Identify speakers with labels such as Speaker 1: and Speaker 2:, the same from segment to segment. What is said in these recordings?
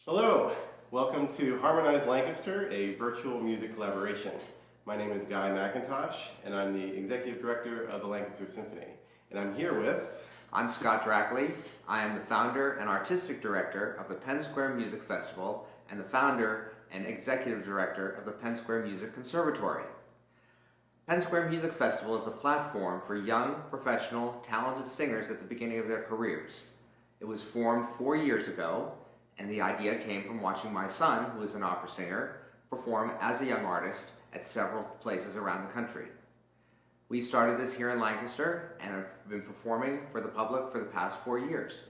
Speaker 1: Hello, welcome to Harmonize Lancaster, a virtual music collaboration. My name is Guy McIntosh, and I'm the Executive Director of the Lancaster Symphony. And I'm here with...
Speaker 2: I'm Scott Drackley. I am the founder and artistic director of the Penn Square Music Festival and the founder and executive director of the Penn Square Music Conservatory. Penn Square Music Festival is a platform for young, professional, talented singers at the beginning of their careers. It was formed 4 years ago, and the idea came from watching my son, who is an opera singer, perform as a young artist at several places around the country. We started this here in Lancaster and have been performing for the public for the past 4 years.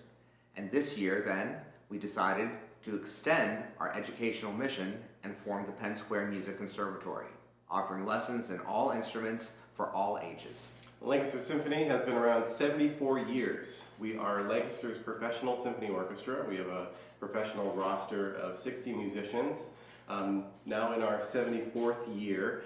Speaker 2: And this year, then, we decided to extend our educational mission and form the Penn Square Music Conservatory, offering lessons in all instruments for all ages.
Speaker 1: The Lancaster Symphony has been around 74 years. We are Lancaster's professional symphony orchestra. We have a professional roster of 60 musicians. Now in our 74th year,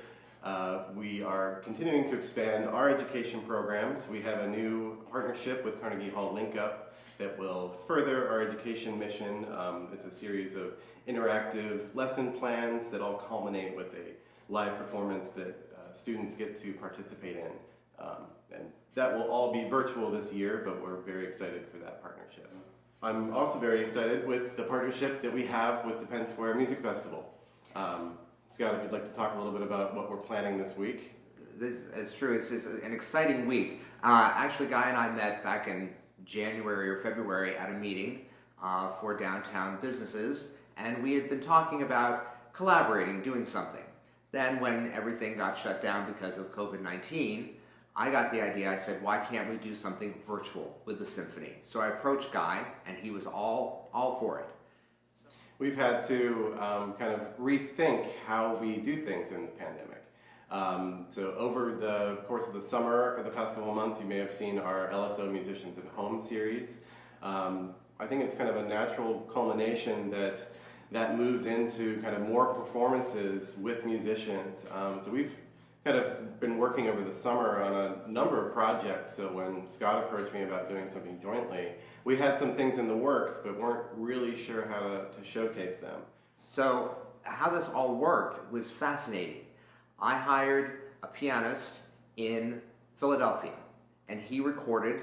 Speaker 1: we are continuing to expand our education programs. We have a new partnership with Carnegie Hall Link Up that will further our education mission. It's a series of interactive lesson plans that all culminate with a live performance that students get to participate in. And that will all be virtual this year, but we're very excited for that partnership. I'm also very excited with the partnership that we have with the Penn Square Music Festival. Scott, if you'd like to talk a little bit about what we're planning this week.
Speaker 2: This is true. It's an exciting week. Actually, Guy and I met back in January or February at a meeting for downtown businesses, and we had been talking about collaborating, doing something. Then when everything got shut down because of COVID-19, I got the idea. I said, why can't we do something virtual with the symphony? So I approached Guy, and he was all for it.
Speaker 1: We've had to kind of rethink how we do things in the pandemic. So over the course of the summer, for the past couple of months, you may have seen our LSO Musicians at Home series. I think it's kind of a natural culmination that moves into kind of more performances with musicians. So we've kind of been working over the summer on a number of projects. So when Scott approached me about doing something jointly, we had some things in the works, but weren't really sure how to showcase them.
Speaker 2: So how this all worked was fascinating. I hired a pianist in Philadelphia, and he recorded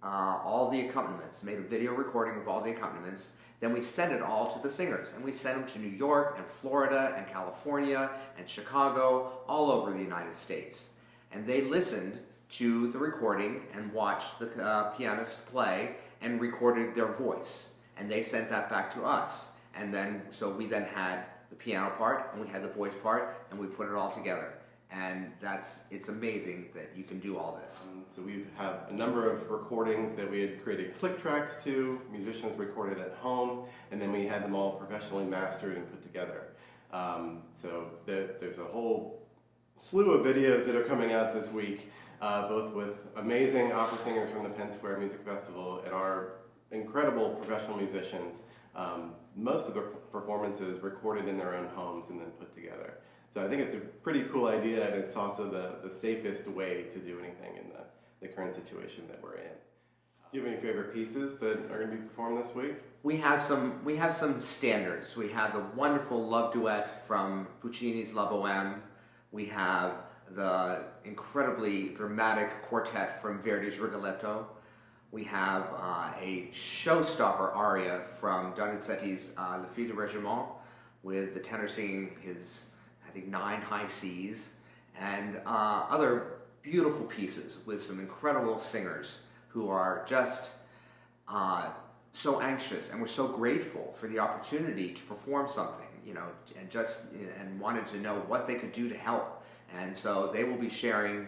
Speaker 2: all the accompaniments, made a video recording of all the accompaniments. Then we sent it all to the singers, and we sent them to New York and Florida and California and Chicago, all over the United States. And they listened to the recording and watched the pianist play and recorded their voice. And they sent that back to us. And then, so we then had the piano part and we had the voice part, and we put it all together. And it's amazing that you can do all this.
Speaker 1: So we have a number of recordings that we had created click tracks to, musicians recorded at home, and then we had them all professionally mastered and put together. So there's a whole slew of videos that are coming out this week, both with amazing opera singers from the Penn Square Music Festival and our incredible professional musicians. Most of the performances recorded in their own homes and then put together. So I think it's a pretty cool idea, and it's also the safest way to do anything in the current situation that we're in. Do you have any favorite pieces that are going to be performed this week?
Speaker 2: We have some standards. We have the wonderful love duet from Puccini's La Bohème. We have the incredibly dramatic quartet from Verdi's Rigoletto. We have a showstopper aria from Donizetti's Le Fille de Regiment, with the tenor singing his, I think, 9 high Cs, and other beautiful pieces with some incredible singers who are just so anxious, and we're so grateful for the opportunity to perform something, and wanted to know what they could do to help. And so they will be sharing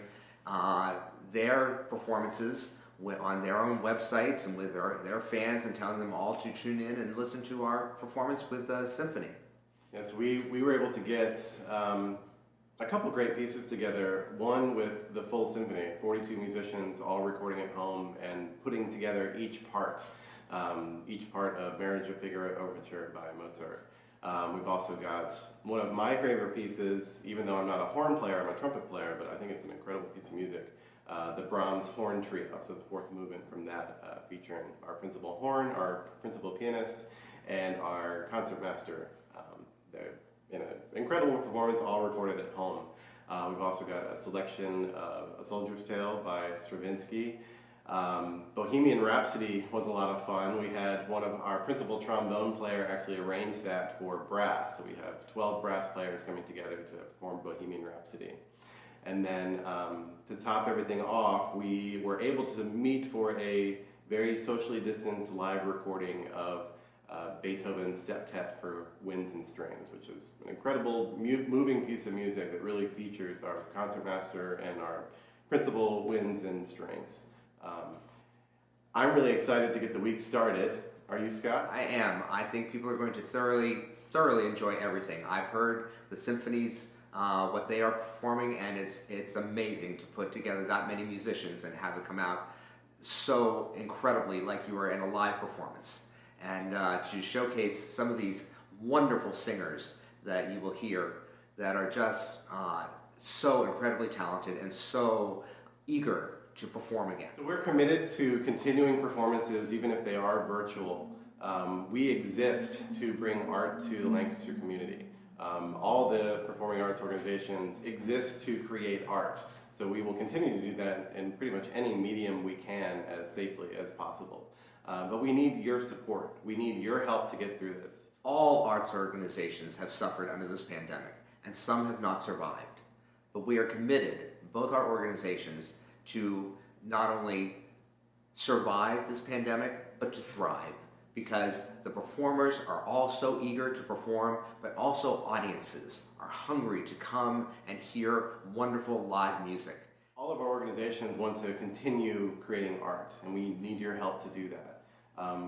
Speaker 2: their performances on their own websites and with their fans, and telling them all to tune in and listen to our performance with the symphony.
Speaker 1: Yes, we were able to get a couple great pieces together. One with the full symphony, 42 musicians all recording at home and putting together each part of Marriage of Figaro Overture by Mozart. We've also got one of my favorite pieces, even though I'm not a horn player, I'm a trumpet player, but I think it's an incredible piece of music, the Brahms Horn Trio, so the fourth movement from that, featuring our principal horn, our principal pianist, and our concertmaster. They're in an incredible performance, all recorded at home. We've also got a selection of A Soldier's Tale by Stravinsky. Bohemian Rhapsody was a lot of fun. We had one of our principal trombone player actually arrange that for brass. So we have 12 brass players coming together to perform Bohemian Rhapsody. And then to top everything off, we were able to meet for a very socially distanced live recording of Beethoven's Septet for Winds and Strings, which is an incredible, moving piece of music that really features our concertmaster and our principal winds and strings. I'm really excited to get the week started. Are you, Scott?
Speaker 2: I am. I think people are going to thoroughly enjoy everything. I've heard the symphonies, what they are performing, and it's amazing to put together that many musicians and have it come out so incredibly like you were in a live performance. And to showcase some of these wonderful singers that you will hear that are just so incredibly talented and so eager to perform again.
Speaker 1: So we're committed to continuing performances even if they are virtual. We exist to bring art to the Lancaster community. All the performing arts organizations exist to create art. So we will continue to do that in pretty much any medium we can as safely as possible. But we need your support. We need your help to get through this.
Speaker 2: All arts organizations have suffered under this pandemic, and some have not survived. But we are committed, both our organizations, to not only survive this pandemic, but to thrive. Because the performers are all so eager to perform, but also audiences are hungry to come and hear wonderful live music.
Speaker 1: All of our organizations want to continue creating art, and we need your help to do that.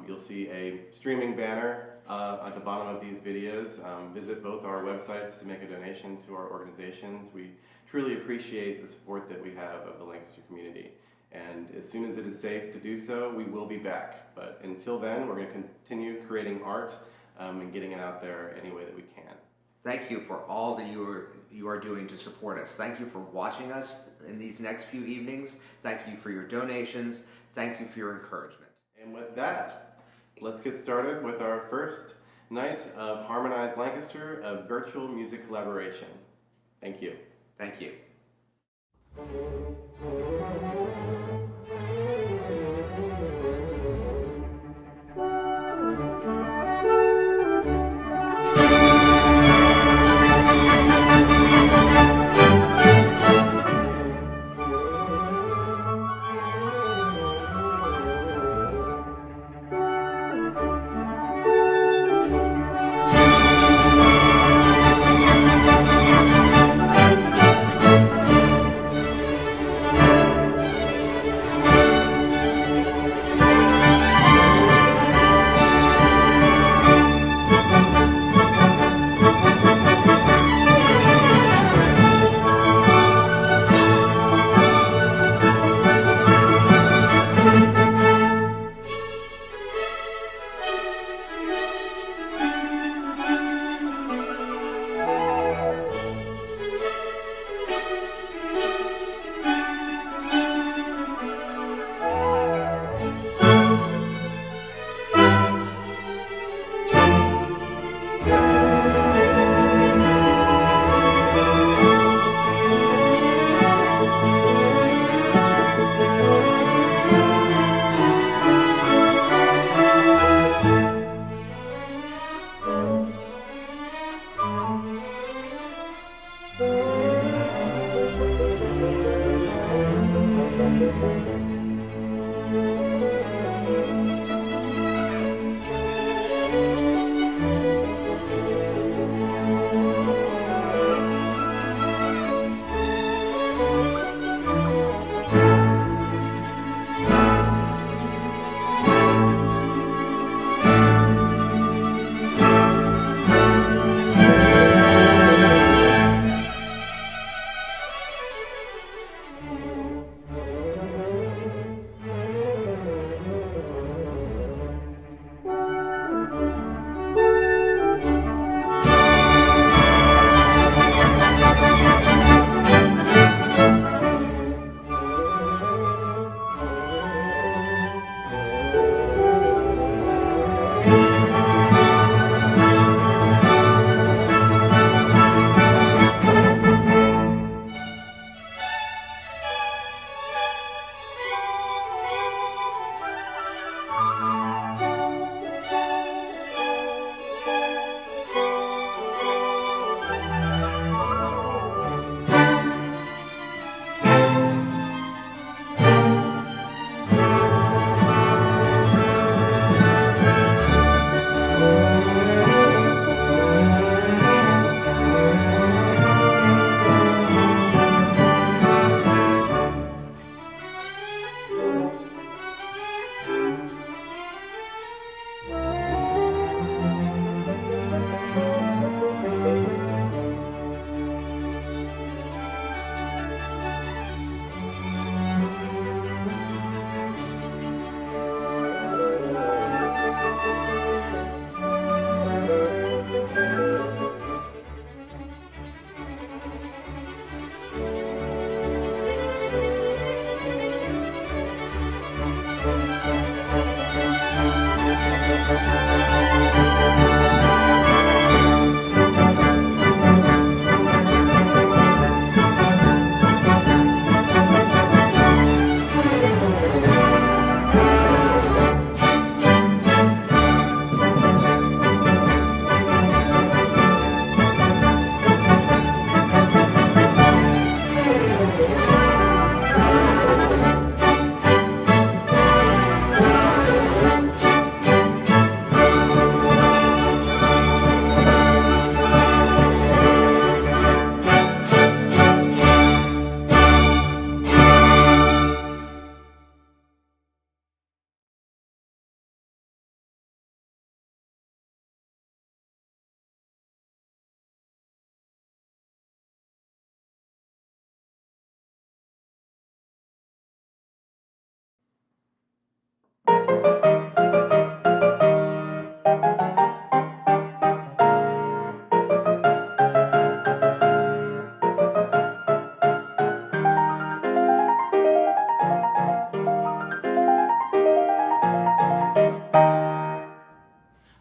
Speaker 1: You'll see a streaming banner at the bottom of these videos. Visit both our websites to make a donation to our organizations. We truly appreciate the support that we have of the Lancaster community. And as soon as it is safe to do so, we will be back. But until then, we're going to continue creating art and getting it out there any way that we can.
Speaker 2: Thank you for all that you are doing to support us. Thank you for watching us in these next few evenings. Thank you for your donations. Thank you for your encouragement.
Speaker 1: And with that, let's get started with our first night of Harmonize Lancaster, a virtual music collaboration. Thank you.
Speaker 2: Thank you.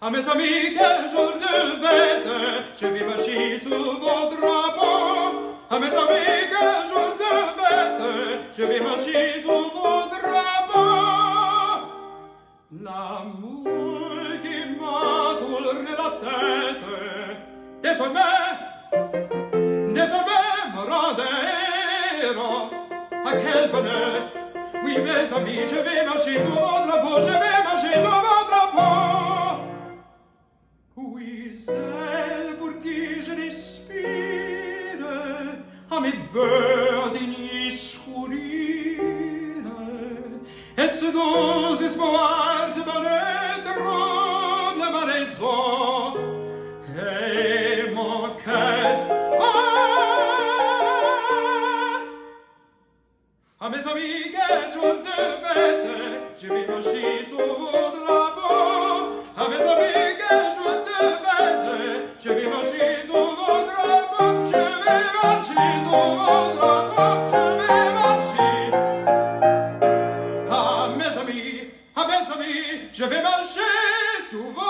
Speaker 3: À mes amis, quel jour de fête, je vais marcher sous vos drapeaux. À mes amis, quel jour de fête, je vais marcher sous vos drapeaux. L'amour qui m'a tourné la tête, désormais me rend héros. À quel bonheur! Oui, mes amis, je vais marcher sous vos drapeaux, je vais marcher sous vos drapeaux. Oui, celle pour qui je respire, à mes verdini scurine, et ce dont espoir de bonheur trouble ma raison, et mon cœur. À mes amis, quel jour de fête, je vais marcher sous vos drapeaux. À mes amis, quel jour de fête, je vais marcher sous vos drapeaux. Je vais marcher sous vos drapeaux, je vais marcher. À mes amis, je vais marcher sous vos